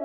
Um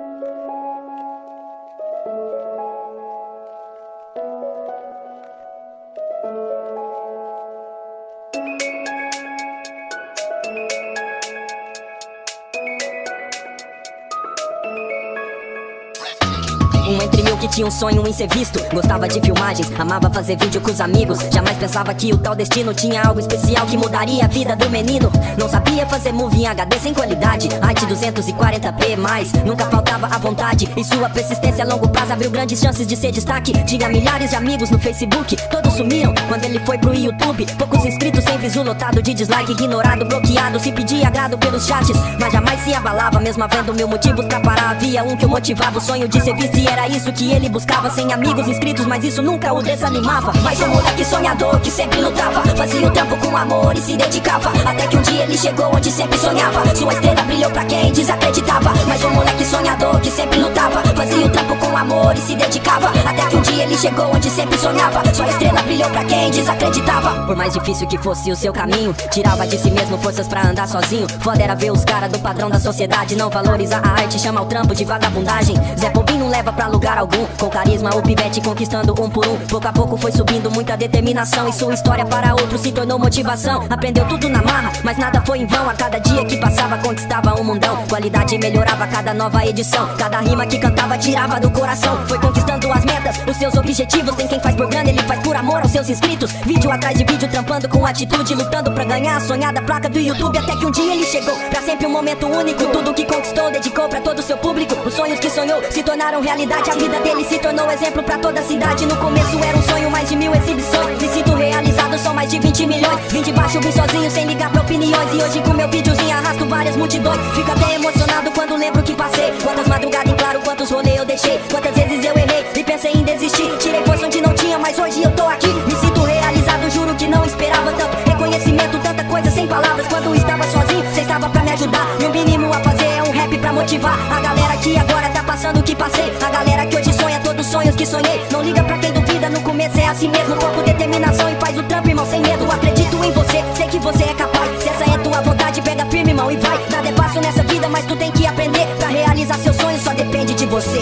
entre mil que tinha um sonho em ser visto. Gostava de filmagens, amava fazer vídeo com os amigos. Jamais pensava que o tal destino tinha algo especial que mudaria a vida do menino. Não sabia fazer movie em HD sem qualidade, arte 240p+, nunca faltava a vontade. E sua persistência a longo prazo abriu grandes chances de ser destaque. Tinha milhares de amigos no Facebook, todos sumiram quando ele foi pro YouTube. Poucos inscritos, sem visu lotado de dislike, ignorado, bloqueado, se pedia agrado pelos chats. Mas jamais se abalava, mesmo havendo mil motivos pra parar. Havia um que o motivava, o sonho de ser visto, e era isso que ele buscava. Sem amigos inscritos, mas isso nunca o desanimava. Mas um moleque sonhador que sempre lutava, fazia o trampo com amor e se dedicava. Até que um dia ele chegou onde sempre sonhava. Sua estrela brilhou pra quem desacreditava. Mas um moleque sonhador que sempre lutava, fazia o trampo com amor e se dedicava. Até que um dia ele chegou onde sempre sonhava. Sua estrela brilhou pra quem desacreditava. Por mais difícil que fosse o seu caminho, tirava de si mesmo forças pra andar sozinho. Foda era ver os caras do padrão da sociedade não valorizar a arte, chama o trampo de vagabundagem. Zé Povinho não leva pra lugar algum, com carisma o pivete conquistando um por um. Pouco a pouco foi subindo muita determinação, e sua história para outros se tornou motivação. Aprendeu tudo na marra, mas nada foi em vão. A cada dia que passava conquistava um mundão. Qualidade melhorava a cada nova edição, cada rima que cantava tirava do coração. Foi conquistando as metas, os seus objetivos. Tem quem faz por grana, ele faz por amor aos seus inscritos. Vídeo atrás de vídeo, trampando com atitude, lutando pra ganhar a sonhada placa do YouTube. Até que um dia ele chegou, pra sempre um momento único. Tudo que conquistou, dedicou pra todo o seu público. Os sonhos que sonhou se tornaram realidade. A vida dele se tornou exemplo pra toda a cidade. No começo era um sonho, mais de 1000 exibições. Me sinto realizado, são mais de 20 milhões. Vim de baixo, vim sozinho, sem ligar pra opiniões. E hoje com meu videozinho arrasto várias multidões. Fico até emocionado quando lembro que passei. Quantas madrugadas em claro, quantos rolês eu deixei. Quantas vezes eu errei e pensei em desistir. Tirei força onde não tinha, mas hoje eu tô aqui. Me sinto realizado, juro que não esperava tanto reconhecimento, tanta coisa sem palavras. Quando estava sozinho, cê estava pra me ajudar. E o mínimo a fazer é um rap pra motivar a galera que agora tá passando o que passei. A galera que hoje sonha todos os sonhos que sonhei. Não liga pra quem duvida, no começo é assim mesmo. Foco, determinação e faz o trampo, irmão, sem medo. Acredito em você, sei que você é capaz. Se essa é tua vontade, pega firme, irmão, e vai. Nada é fácil nessa vida, mas tu tem que aprender. Pra realizar seus sonhos só depende de você.